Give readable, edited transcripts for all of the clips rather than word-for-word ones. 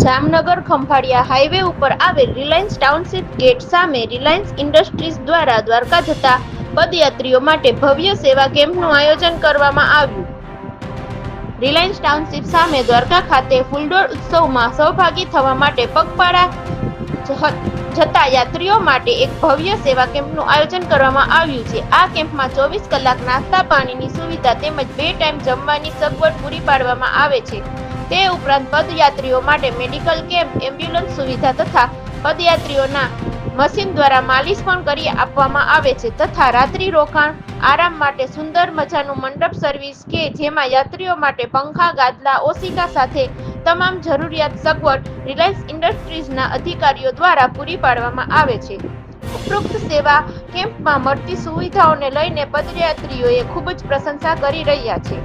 Jamnagar Khambhalia highway ઉપર આવેલ Reliance township gate સામે રિલાયન્સ ઇન્ડસ્ટ્રીઝ દ્વારા દ્વારકા જતા પદયાત્રીઓ માટે ભવ્ય સેવા કેમ્પનું આયોજન કરવામાં આવ્યું. રિલાયન્સ ટાઉનશીપ સામે દ્વારકા ખાતે ફૂલડોળ ઉત્સવમાં સહભાગી થવા માટે પગપાળા જતા યાત્રીઓ માટે એક ભવ્ય સેવા કેમ્પનું આયોજન કરવામાં આવ્યું છે. આ કેમ્પમાં 24 કલાક નાસ્તા પાણીની સુવિધા તેમજ 2 ટાઈમ જમવાની સગવડ પૂરી પાડવામાં આવે છે. તે ઉપરાંત પદયાત્રીઓ માટે મેડિકલ કેમ્પ, એમ્બ્યુલન્સ સુવિધા તથા પદયાત્રીઓના મશીન દ્વારા માલિશ પણ કરી આપવામાં આવે છે તથા રાત્રિ રોકાણ આરામ માટે સુંદર મજાનું મંડપ સર્વિસ કે જેમાં યાત્રીઓ માટે પંખા, ગાદલા, ઓશિકા સાથે તમામ જરૂરિયાત સગવડ રિલાયન્સ ઇન્ડસ્ટ્રીઝના અધિકારીઓ દ્વારા પૂરી પાડવામાં આવે છે. ઉપરોક્ત સેવા કેમ્પમાં મળતી સુવિધાઓને લઈને પદયાત્રીઓએ ખૂબ જ પ્રશંસા કરી રહ્યા છે.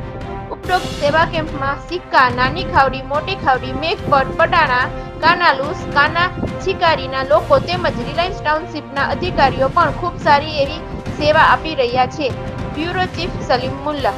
ઉપરોક્ત સેવા કેમ્પમાં સિક્કા, નાની ખાવડી, મોટી ખાવડી, મેઘપટ, પડાણા, કાનાલુસ, કાના શિકારીના લોકો તેમજ રિલાયન્સ ટાઉનશીપના અધિકારીઓ પણ ખૂબ સારી એવી સેવા આપી રહ્યા છે. Bureau chief Salim Mulla.